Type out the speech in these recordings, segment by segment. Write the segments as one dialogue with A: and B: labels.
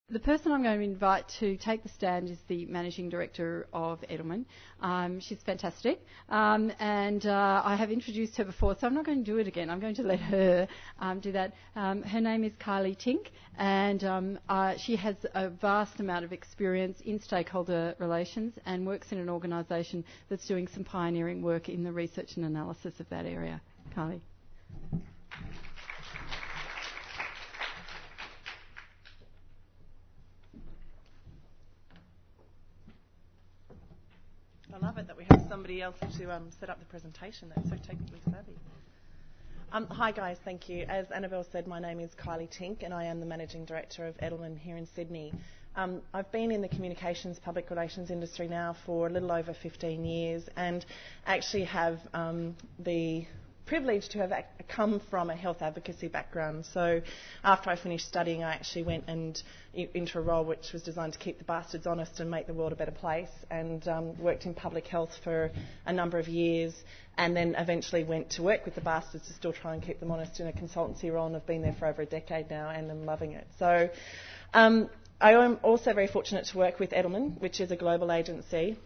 A: The person I'm going to invite to take the stand is the Managing Director of Edelman. She's fantastic, and I have introduced her before, so I'm not going to do it again. I'm going to let her do that. Her name is Kylie Tink, and she has a vast amount of experience in stakeholder relations and works in an organisation that's doing some pioneering work in the research and analysis of that area. Kylie.
B: I love it that we have somebody else to set up the presentation. That's so technically savvy. Hi guys, thank you. As Annabelle said, my name is Kylie Tink and I am the Managing Director of Edelman here in Sydney. I've been in the communications public relations industry now for a little over 15 years and actually have the privilege to have come from a health advocacy background. So after I finished studying, I actually went into a role which was designed to keep the bastards honest and make the world a better place, and worked in public health for a number of years, and then eventually went to work with the bastards to still try and keep them honest in a consultancy role, and I've been there for over a decade now and I'm loving it. So I am also very fortunate to work with Edelman, which is a global agency,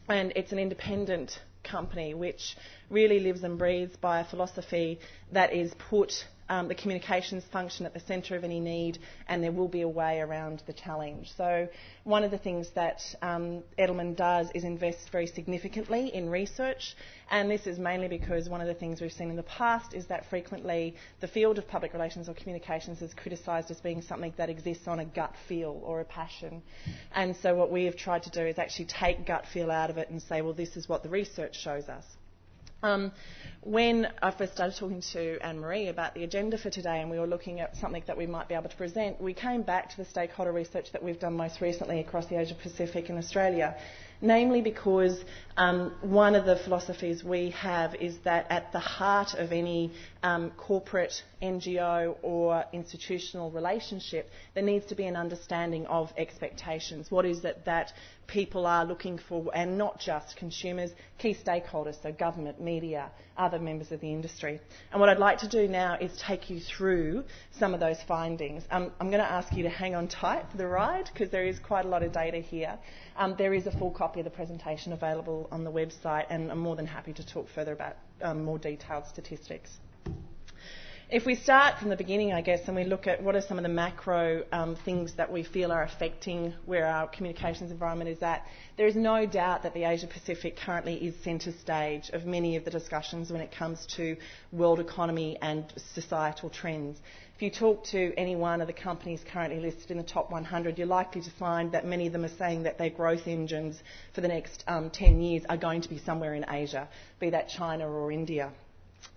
B: and it's an independent company which really lives and breathes by a philosophy that is put the communications function at the centre of any need, and there will be a way around the challenge. So one of the things that Edelman does is invest very significantly in research, and this is mainly because one of the things we've seen in the past is that frequently the field of public relations or communications is criticised as being something that exists on a gut feel or a passion. And so what we have tried to do is actually take gut feel out of it and say, well, this is what the research shows us. When I first started talking to Anne-Marie about the agenda for today and we were looking at something that we might be able to present, we came back to the stakeholder research that we've done most recently across the Asia Pacific and Australia, namely because one of the philosophies we have is that at the heart of any corporate, NGO or institutional relationship, there needs to be an understanding of expectations. What is it that people are looking for, and not just consumers, key stakeholders, so government, media, other members of the industry. And what I'd like to do now is take you through some of those findings. I'm going to ask you to hang on tight for the ride because there is quite a lot of data here. There is a full copy of the presentation available on the website, and I'm more than happy to talk further about more detailed statistics. If we start from the beginning, I guess, and we look at what are some of the macro things that we feel are affecting where our communications environment is at, there is no doubt that the Asia Pacific currently is centre stage of many of the discussions when it comes to world economy and societal trends. If you talk to any one of the companies currently listed in the top 100, you're likely to find that many of them are saying that their growth engines for the next 10 years are going to be somewhere in Asia, be that China or India.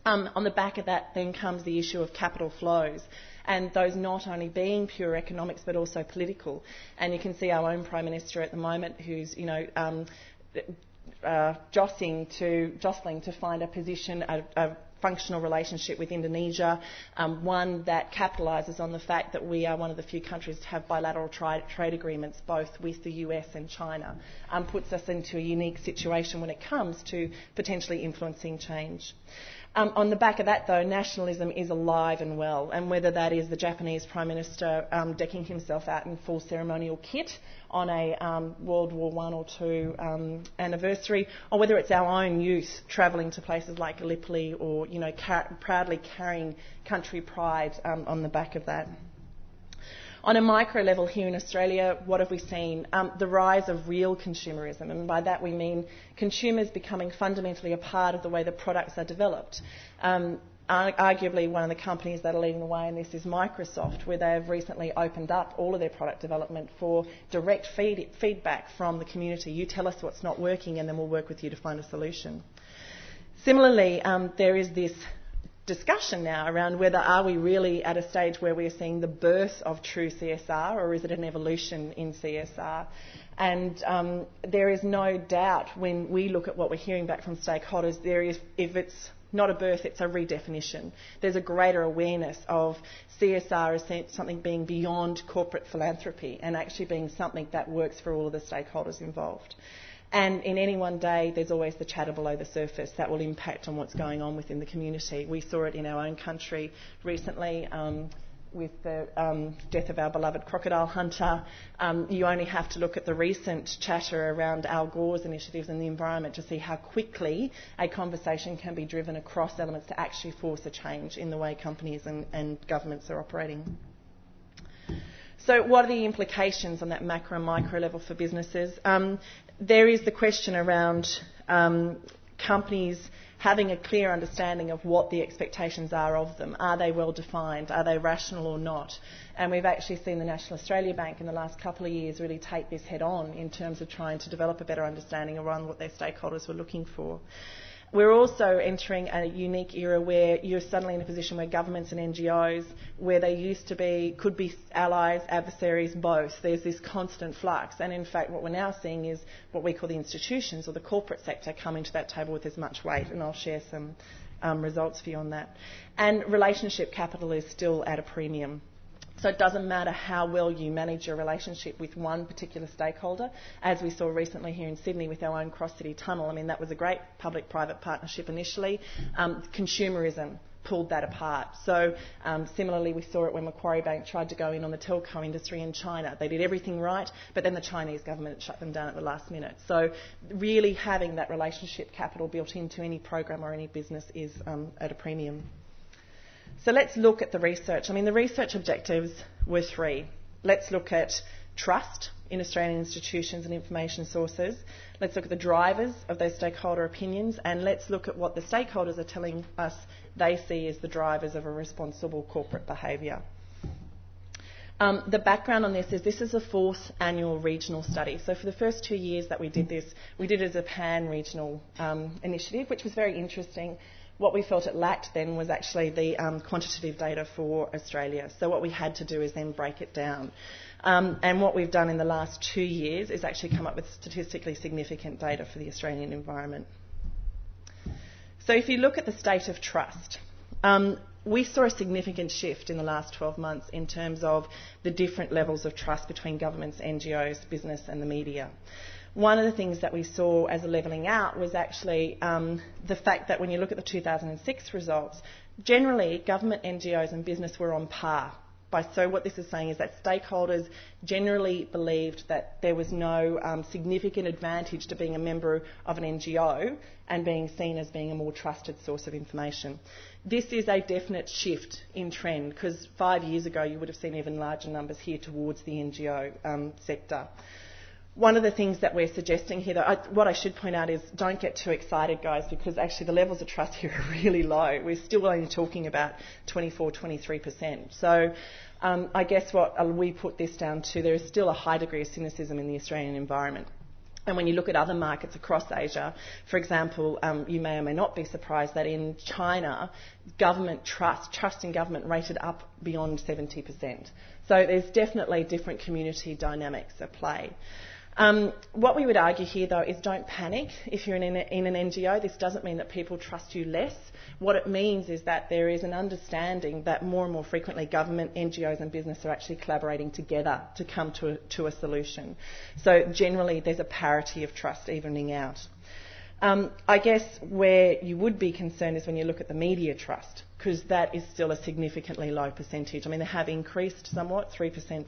B: On the back of that then comes the issue of capital flows, and those not only being pure economics but also political. And you can see our own Prime Minister at the moment who's jostling to find a position, a functional relationship with Indonesia, one that capitalises on the fact that we are one of the few countries to have bilateral trade agreements both with the US and China, puts us into a unique situation when it comes to potentially influencing change. On the back of that, though, nationalism is alive and well, and whether that is the Japanese Prime Minister decking himself out in full ceremonial kit on a World War I or II anniversary, or whether it's our own youth travelling to places like Gallipoli or proudly carrying country pride on the back of that. On a micro level here in Australia, what have we seen? The rise of real consumerism, and by that we mean consumers becoming fundamentally a part of the way the products are developed. Arguably one of the companies that are leading the way in this is Microsoft, where they have recently opened up all of their product development for direct feedback from the community. You tell us what's not working and then we'll work with you to find a solution. Similarly, there is this discussion now around whether are we really at a stage where we're seeing the birth of true CSR, or is it an evolution in CSR? And there is no doubt when we look at what we're hearing back from stakeholders, if it's not a birth, it's a redefinition. There's a greater awareness of CSR as something being beyond corporate philanthropy and actually being something that works for all of the stakeholders involved. And in any one day, there's always the chatter below the surface that will impact on what's going on within the community. We saw it in our own country recently. the death of our beloved crocodile hunter. You only have to look at the recent chatter around Al Gore's initiatives in the environment to see how quickly a conversation can be driven across elements to actually force a change in the way companies and governments are operating. So what are the implications on that macro and micro level for businesses? There is the question around companies having a clear understanding of what the expectations are of them. Are they well defined? Are they rational or not? And we've actually seen the National Australia Bank in the last couple of years really take this head on in terms of trying to develop a better understanding around what their stakeholders were looking for. We're also entering a unique era where you're suddenly in a position where governments and NGOs, where they used to be, could be allies, adversaries, both. There's this constant flux. And in fact, what we're now seeing is what we call the institutions or the corporate sector coming to that table with as much weight. And I'll share some results for you on that. And relationship capital is still at a premium. So it doesn't matter how well you manage your relationship with one particular stakeholder, as we saw recently here in Sydney with our own Cross-City Tunnel. I mean, that was a great public-private partnership initially. Consumerism pulled that apart. So similarly, we saw it when Macquarie Bank tried to go in on the telco industry in China. They did everything right, but then the Chinese government shut them down at the last minute. So really having that relationship capital built into any program or any business is at a premium. So let's look at the research. I mean, the research objectives were three. Let's look at trust in Australian institutions and information sources. Let's look at the drivers of those stakeholder opinions, and let's look at what the stakeholders are telling us they see as the drivers of a responsible corporate behaviour. The background on this is a fourth annual regional study. So for the first 2 years that we did this, we did it as a pan-regional initiative, which was very interesting. What we felt it lacked then was actually the quantitative data for Australia. So what we had to do is then break it down. And what we've done in the last 2 years is actually come up with statistically significant data for the Australian environment. So if you look at the state of trust, we saw a significant shift in the last 12 months in terms of the different levels of trust between governments, NGOs, business and the media. One of the things that we saw as a levelling out was actually the fact that when you look at the 2006 results, generally government, NGOs and business were on par. So what this is saying is that stakeholders generally believed that there was no significant advantage to being a member of an NGO and being seen as being a more trusted source of information. This is a definite shift in trend because 5 years ago you would have seen even larger numbers here towards the NGO sector. One of the things that we're suggesting here, though, what I should point out is don't get too excited, guys, because actually the levels of trust here are really low. We're still only talking about 24, 23%. So I guess what we put this down to, there is still a high degree of cynicism in the Australian environment. And when you look at other markets across Asia, for example, you may or may not be surprised that in China, government trust in government rated up beyond 70%. So there's definitely different community dynamics at play. What we would argue here, though, is don't panic if you're in an NGO. This doesn't mean that people trust you less. What it means is that there is an understanding that more and more frequently government, NGOs and business are actually collaborating together to come to a solution. So generally there's a parity of trust evening out. I guess where you would be concerned is when you look at the media trust, because that is still a significantly low percentage. I mean, they have increased somewhat, 3%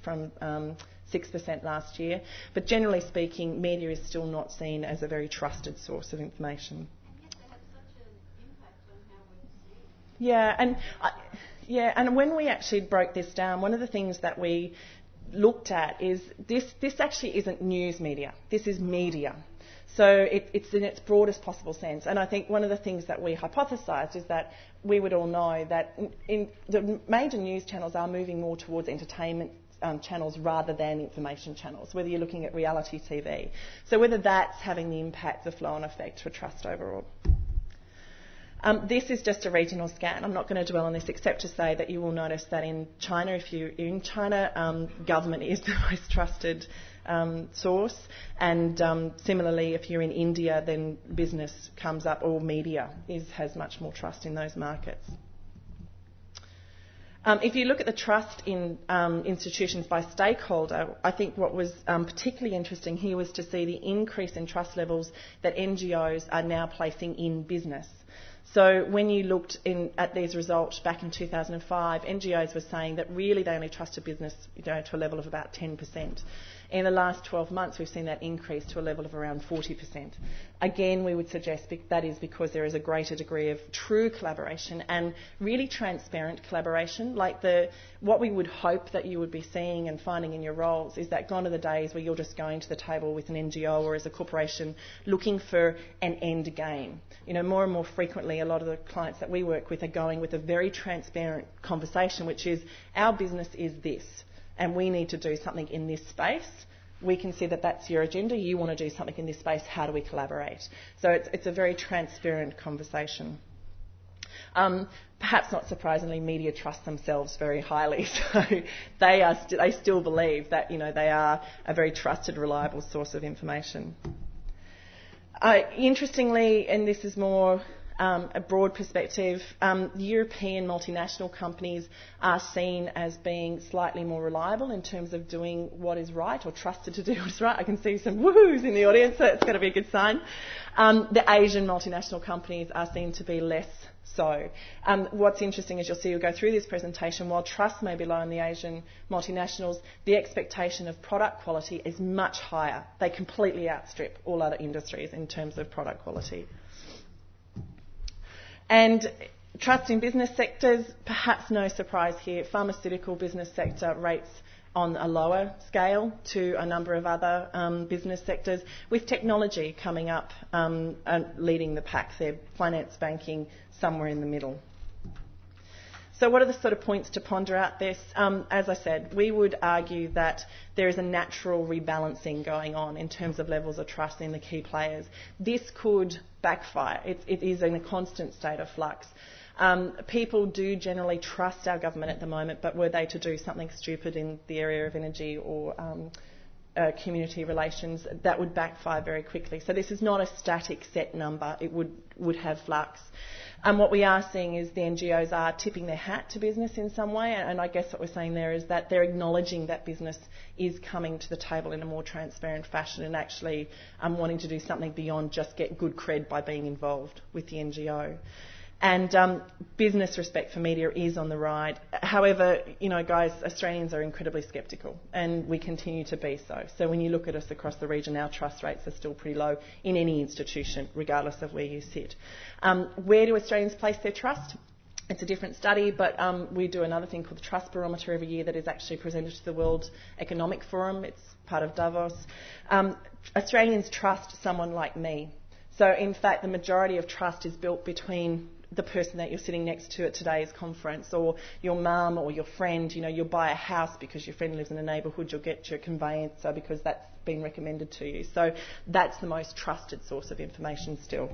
B: from 6% last year, but generally speaking, media is still not seen as a very trusted source of information.
C: And yet they have such an impact on how we see.
B: And when we actually broke this down, one of the things that we looked at is this actually isn't news media. This is media. So it's in its broadest possible sense. And I think one of the things that we hypothesised is that we would all know that the major news channels are moving more towards entertainment channels rather than information channels, whether you're looking at reality TV. So whether that's having the impact, the flow-on effect for trust overall. This is just a regional scan. I'm not going to dwell on this except to say that you will notice that in China, if you're in China, government is the most trusted source, and similarly if you're in India, then business comes up, or media has much more trust in those markets. If you look at the trust in institutions by stakeholder, I think what was particularly interesting here was to see the increase in trust levels that NGOs are now placing in business. So when you looked at these results back in 2005, NGOs were saying that really they only trusted business to a level of about 10%. In the last 12 months, we've seen that increase to a level of around 40%. Again, we would suggest that is because there is a greater degree of true collaboration and really transparent collaboration. Like what we would hope that you would be seeing and finding in your roles is that gone are the days where you're just going to the table with an NGO or as a corporation looking for an end game. More and more frequently, a lot of the clients that we work with are going with a very transparent conversation, which is, our business is this, and we need to do something in this space. We can see that that's your agenda. You want to do something in this space. How do we collaborate? So it's a very transparent conversation. Perhaps not surprisingly, media trust themselves very highly. So they still believe that they are a very trusted, reliable source of information. Interestingly, and this is more a broad perspective, European multinational companies are seen as being slightly more reliable in terms of doing what is right, or trusted to do what is right. I can see some woohoos in the audience, so that's going to be a good sign. The Asian multinational companies are seen to be less so. What's interesting is you'll go through this presentation, while trust may be low in the Asian multinationals, the expectation of product quality is much higher. They completely outstrip all other industries in terms of product quality. And trust in business sectors, perhaps no surprise here. Pharmaceutical business sector rates on a lower scale to a number of other business sectors, with technology coming up and leading the pack there, finance, banking, somewhere in the middle. So what are the sort of points to ponder out this? As I said, we would argue that there is a natural rebalancing going on in terms of levels of trust in the key players. This could backfire. It is in a constant state of flux. People do generally trust our government at the moment, but were they to do something stupid in the area of energy or community relations, that would backfire very quickly. So this is not a static set number. It would have flux. What we are seeing is the NGOs are tipping their hat to business in some way, and I guess what we're saying there is that they're acknowledging that business is coming to the table in a more transparent fashion and actually wanting to do something beyond just get good cred by being involved with the NGO. And business respect for media is on the ride. However, guys, Australians are incredibly sceptical, and we continue to be so. So when you look at us across the region, our trust rates are still pretty low in any institution, regardless of where you sit. Where do Australians place their trust? It's a different study, but we do another thing called the Trust Barometer every year that is actually presented to the World Economic Forum. It's part of Davos. Australians trust someone like me. So, in fact, the majority of trust is built between the person that you're sitting next to at today's conference, or your mum or your friend. You'll buy a house because your friend lives in a neighbourhood. You'll get your conveyancer because that's been recommended to you. So that's the most trusted source of information still.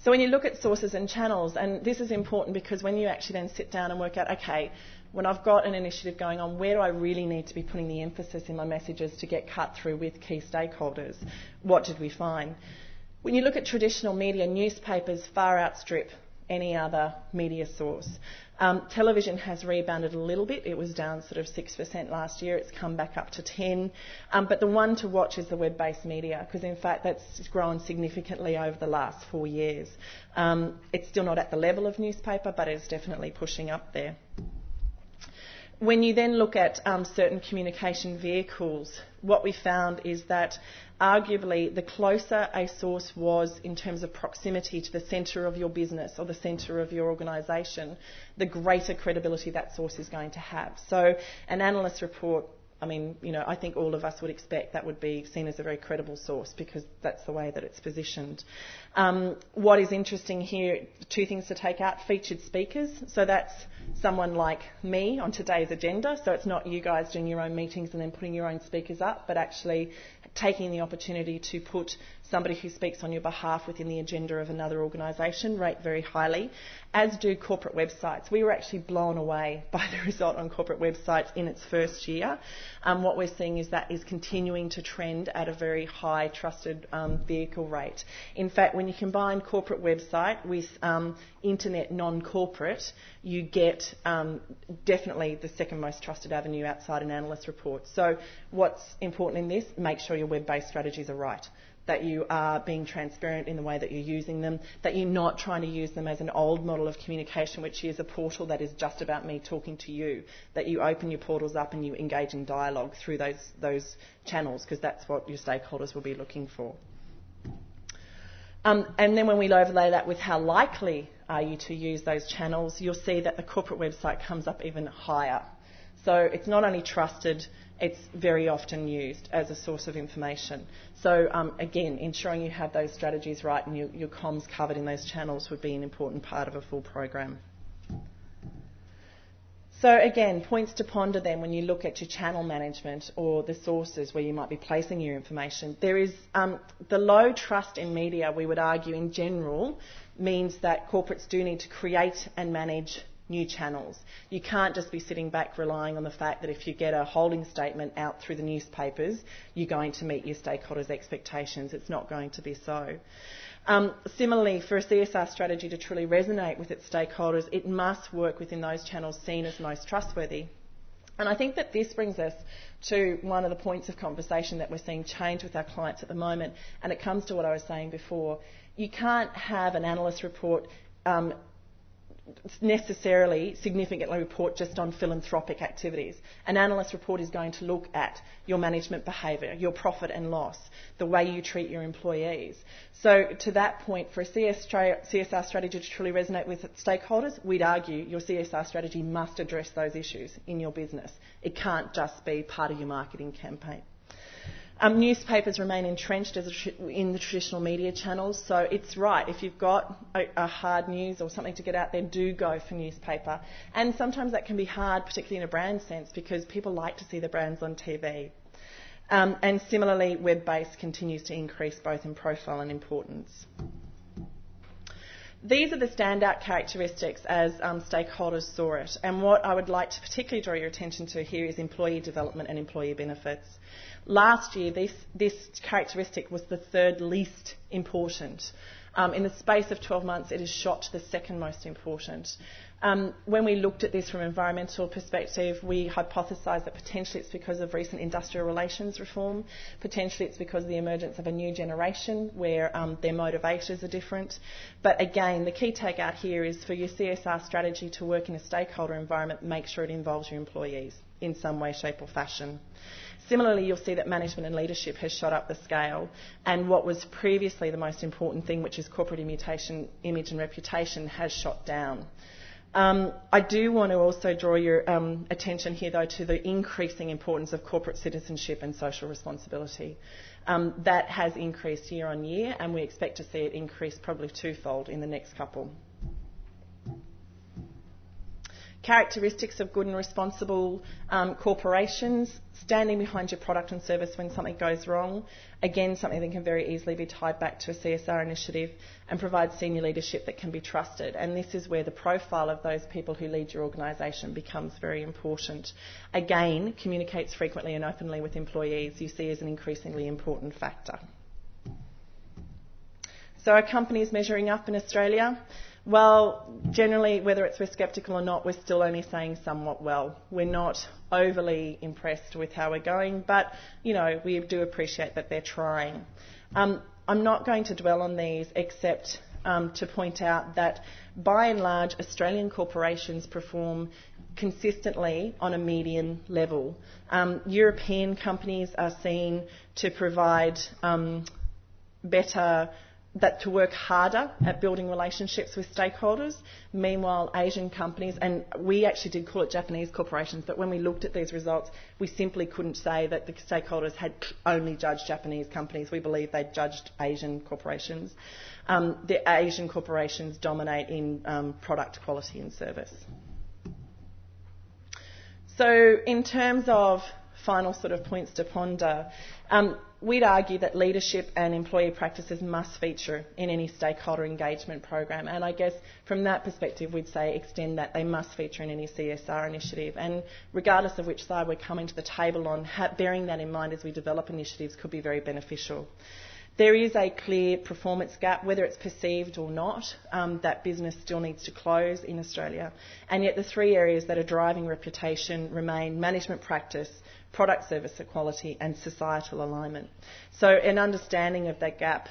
B: So when you look at sources and channels, and this is important because when you actually then sit down and work out, okay, when I've got an initiative going on, where do I really need to be putting the emphasis in my messages to get cut through with key stakeholders? What did we find? When you look at traditional media, newspapers far outstrip any other media source. Television has rebounded a little bit. It was down sort of 6% last year. It's come back up to 10%. But the one to watch is the web-based media, because in fact that's grown significantly over the last 4 years. It's still not at the level of newspaper, but it's definitely pushing up there. When you then look at certain communication vehicles, what we found is that arguably the closer a source was in terms of proximity to the centre of your business or the centre of your organisation, the greater credibility that source is going to have. So an analyst report, I think all of us would expect that would be seen as a very credible source because that's the way that it's positioned. What is interesting here, two things to take out: featured speakers. So that's someone like me on today's agenda. So it's not you guys doing your own meetings and then putting your own speakers up, but actually taking the opportunity to put somebody who speaks on your behalf within the agenda of another organisation, rate very highly, as do corporate websites. We were actually blown away by the result on corporate websites in its first year. What we're seeing is that is continuing to trend at a very high trusted vehicle rate. In fact, when you combine corporate website with internet non-corporate, you get definitely the second most trusted avenue outside an analyst report. So what's important in this? Make sure your web-based strategies are right. that you are being transparent in the way that you're using them, that you're not trying to use them as an old model of communication, which is a portal that is just about me talking to you, that you open your portals up and you engage in dialogue through those channels, because that's what your stakeholders will be looking for. And then when we overlay that with how likely are you to use those channels, you'll see that the corporate website comes up even higher. So it's not only trusted, it's very often used as a source of information. So again, ensuring you have those strategies right and your comms covered in those channels would be an important part of a full program. So again, points to ponder then when you look at your channel management or the sources where you might be placing your information. There is the low trust in media, we would argue in general, means that corporates do need to create and manage new channels. You can't just be sitting back relying on the fact that if you get a holding statement out through the newspapers, you're going to meet your stakeholders' expectations. It's not going to be so. Similarly, for a CSR strategy to truly resonate with its stakeholders, it must work within those channels seen as most trustworthy. And I think that this brings us to one of the points of conversation that we're seeing change with our clients at the moment, and it comes to what I was saying before. You can't have an analyst report necessarily significantly report just on philanthropic activities. An analyst report is going to look at your management behaviour, your profit and loss, the way you treat your employees. So to that point, for a CSR strategy to truly resonate with its stakeholders, we'd argue your CSR strategy must address those issues in your business. It can't just be part of your marketing campaign. Newspapers remain entrenched in the traditional media channels, so it's right. If you've got a hard news or something to get out there, do go for newspaper. And sometimes that can be hard, particularly in a brand sense, because people like to see the brands on TV. And similarly, web-based continues to increase both in profile and importance. These are the standout characteristics as stakeholders saw it. And what I would like to particularly draw your attention to here is employee development and employee benefits. Last year, this characteristic was the third least important. In the space of 12 months, it has shot to the second most important. When we looked at this from an environmental perspective, we hypothesised that potentially it's because of recent industrial relations reform, potentially it's because of the emergence of a new generation where their motivators are different. But again, the key takeout here is for your CSR strategy to work in a stakeholder environment, make sure it involves your employees in some way, shape or fashion. Similarly, you'll see that management and leadership has shot up the scale, and what was previously the most important thing, which is corporate image and reputation, has shot down. I do want to also draw your attention here, though, to the increasing importance of corporate citizenship and social responsibility. That has increased year on year, and we expect to see it increase probably twofold in the next couple. Characteristics of good and responsible corporations: standing behind your product and service when something goes wrong. Again, something that can very easily be tied back to a CSR initiative, and provide senior leadership that can be trusted. And this is where the profile of those people who lead your organisation becomes very important. Again, communicates frequently and openly with employees, you see as an increasingly important factor. So are companies measuring up in Australia? Well, generally, whether we're sceptical or not, we're still only saying somewhat well. We're not overly impressed with how we're going, but, you know, we do appreciate that they're trying. I'm not going to dwell on these except to point out that, by and large, Australian corporations perform consistently on a median level. European companies are seen to provide to work harder at building relationships with stakeholders. Meanwhile, Asian companies, and we actually did call it Japanese corporations, but when we looked at these results, we simply couldn't say that the stakeholders had only judged Japanese companies. We believe they judged Asian corporations. The Asian corporations dominate in product quality and service. So in terms of final sort of points to ponder, we'd argue that leadership and employee practices must feature in any stakeholder engagement program, and I guess from that perspective we'd say extend that they must feature in any CSR initiative, and regardless of which side we're coming to the table on, bearing that in mind as we develop initiatives could be very beneficial. There is a clear performance gap, whether it's perceived or not, that business still needs to close in Australia, and yet the three areas that are driving reputation remain management practice, product service equality and societal alignment. So an understanding of that gap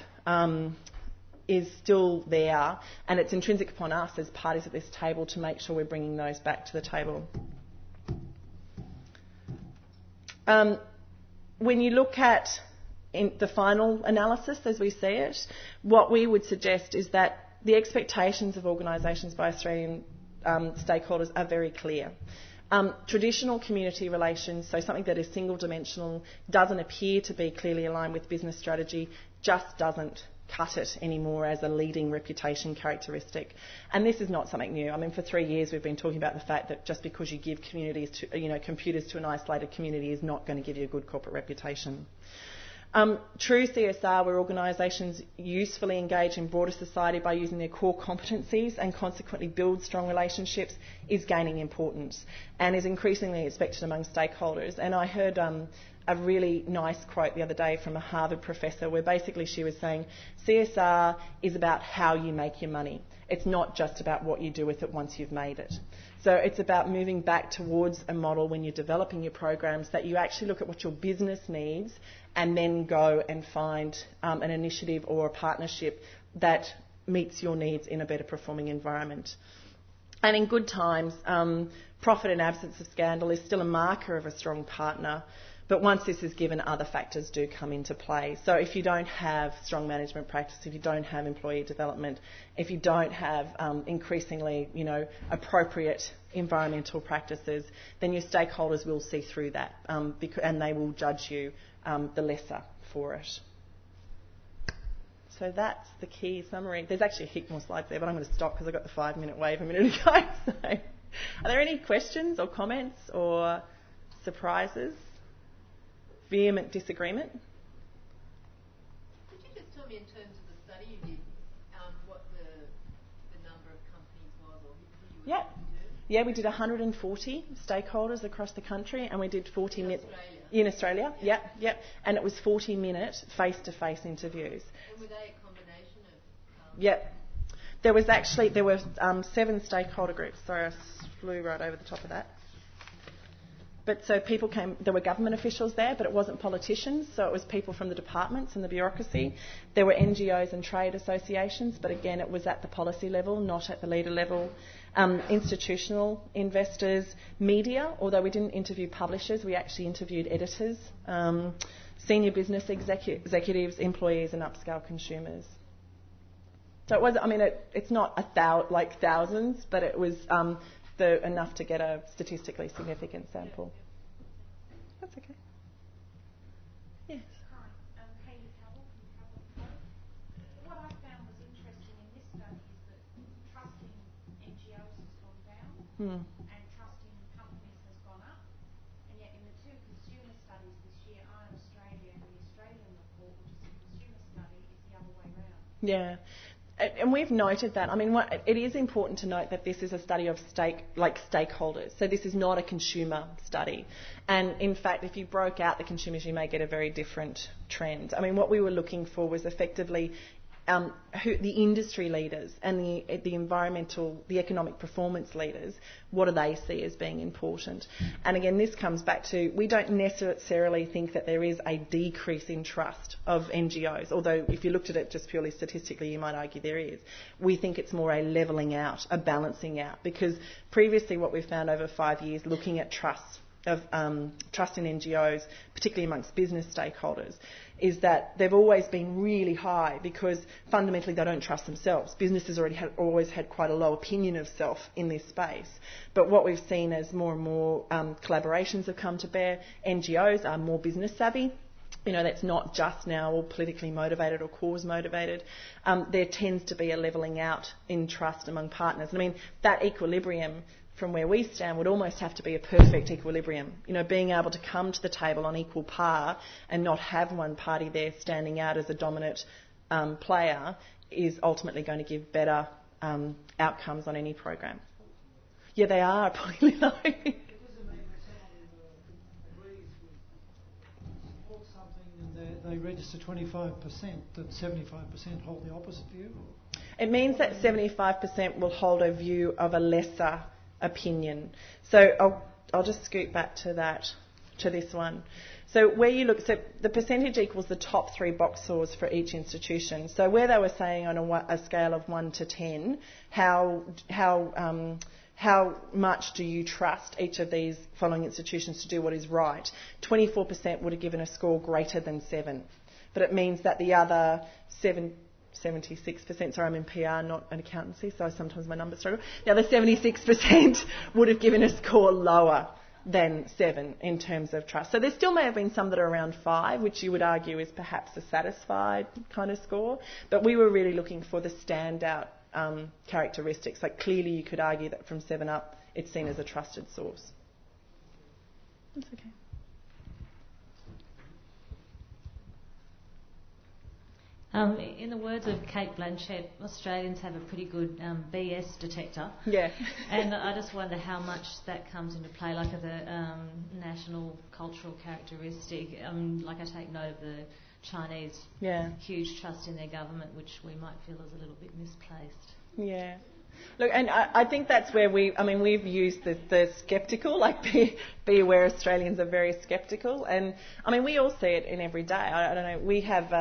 B: is still there, and it's intrinsic upon us as parties at this table to make sure we're bringing those back to the table. When you look at in the final analysis as we see it, what we would suggest is that the expectations of organisations by Australian stakeholders are very clear. Traditional community relations, so something that is single-dimensional, doesn't appear to be clearly aligned with business strategy, just doesn't cut it anymore as a leading reputation characteristic. And this is not something new. I mean, for 3 years we've been talking about the fact that just because you give computers to an isolated community is not going to give you a good corporate reputation. True CSR, where organisations usefully engage in broader society by using their core competencies and consequently build strong relationships, is gaining importance and is increasingly expected among stakeholders. And I heard a really nice quote the other day from a Harvard professor where basically she was saying CSR is about how you make your money. It's not just about what you do with it once you've made it. So it's about moving back towards a model when you're developing your programs that you actually look at what your business needs and then go and find an initiative or a partnership that meets your needs in a better performing environment. And in good times, profit and absence of scandal is still a marker of a strong partner. But once this is given, other factors do come into play. So if you don't have strong management practice, if you don't have employee development, if you don't have increasingly, appropriate environmental practices, then your stakeholders will see through that, and they will judge you the lesser for it. So that's the key summary. There's actually a heap more slides there, but I'm going to stop because I got the 5-minute wave a minute ago. So, are there any questions or comments or surprises? Vehement disagreement?
C: Could you just tell me in terms of the study you did, what the number of companies was or who you were talking to?
B: Yeah, we did 140 stakeholders across the country, and we did 40 minutes
C: in
B: Australia. Yep. And it was 40-minute face-to-face interviews.
C: And were they a combination of?
B: Yep. There were 7 stakeholder groups. Sorry, I flew right over the top of that. But so people came, there were government officials there, but it wasn't politicians, so it was people from the departments and the bureaucracy. There were NGOs and trade associations, but again, it was at the policy level, not at the leader level. Institutional investors, media, although we didn't interview publishers, we actually interviewed editors, senior business executives, employees and upscale consumers. So it was, it's not thousands, but it was enough to get a statistically significant sample. That's okay. Yes.
D: Hi, Hayley Cowell from Cowell & Co. What I found was interesting in this study is that trust in NGOs has gone down and trust in companies has gone up. And yet in the 2 consumer studies this year, Iron Australia and the Australian report, which is a consumer study, is the other way round.
B: Yeah. And we've noted that. It is important to note that this is a study of stakeholders. So this is not a consumer study. And in fact, if you broke out the consumers, you may get a very different trend. What we were looking for was effectively the industry leaders and the environmental, the economic performance leaders, what do they see as being important? And again, this comes back to, we don't necessarily think that there is a decrease in trust of NGOs, although if you looked at it just purely statistically, you might argue there is. We think it's more a levelling out, a balancing out, because previously what we've found over 5 years looking at trust in NGOs, particularly amongst business stakeholders, is that they've always been really high because fundamentally they don't trust themselves. Businesses always had quite a low opinion of self in this space. But what we've seen as more and more collaborations have come to bear, NGOs are more business savvy. That's not just now all politically motivated or cause motivated. There tends to be a levelling out in trust among partners. That equilibrium from where we stand would almost have to be a perfect equilibrium. Being able to come to the table on equal par and not have one party there standing out as a dominant player is ultimately going to give better outcomes on any program. Yeah, they are probably low.
E: They register 25%, that 75% hold the opposite view?
B: It means that 75% will hold a view of a lesser opinion. So I'll just scoot back to that to this one. So where you look, so the percentage equals the top 3 box scores for each institution. So where they were saying on a scale of 1 to 10, how much do you trust each of these following institutions to do what is right? 24% would have given a score greater than 7. But it means that the other 76%, sorry, I'm in PR, not an accountancy, so sometimes my numbers struggle. The other 76% would have given a score lower than 7 in terms of trust. So there still may have been some that are around 5, which you would argue is perhaps a satisfied kind of score. But we were really looking for the standout characteristics. Like clearly you could argue that from 7 up, it's seen as a trusted source. That's okay.
F: In the words of Kate Blanchett, Australians have a pretty good BS detector.
B: Yeah.
F: And I just wonder how much that comes into play, like as a national cultural characteristic. Like I take note of the Chinese huge trust in their government, which we might feel is a little bit misplaced.
B: Yeah. Look, and I think that's where we've used the sceptical, like be aware Australians are very sceptical. And, we all see it in every day. I don't know, we have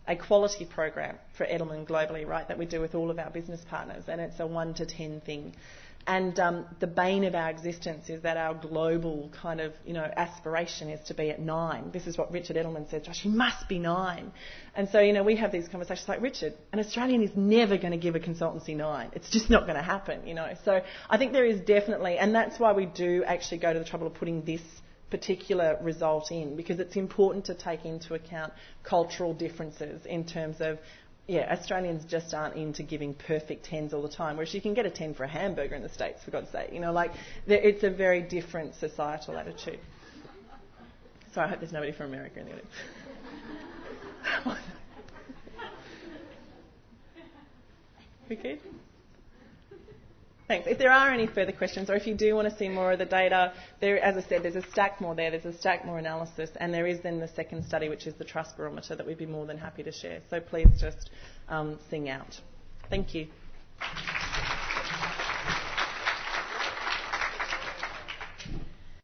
B: a quality program for Edelman globally, right, that we do with all of our business partners, and it's a 1 to 10 thing. And the bane of our existence is that our global kind of, aspiration is to be at 9. This is what Richard Edelman says, Josh, you must be 9. And so, we have these conversations like, Richard, an Australian is never going to give a consultancy 9. It's just not going to happen, So I think there is definitely, and that's why we do actually go to the trouble of putting this particular result in, because it's important to take into account cultural differences in terms of, Australians just aren't into giving perfect 10s all the time, whereas you can get a 10 for a hamburger in the States, for God's sake. It's a very different societal attitude. Sorry, I hope there's nobody from America in the audience. We good? Thanks. If there are any further questions, or if you do want to see more of the data, as I said, there's a stack more there. There's a stack more analysis, and there is then the second study, which is the Trust Barometer, that we'd be more than happy to share. So please just sing out. Thank you.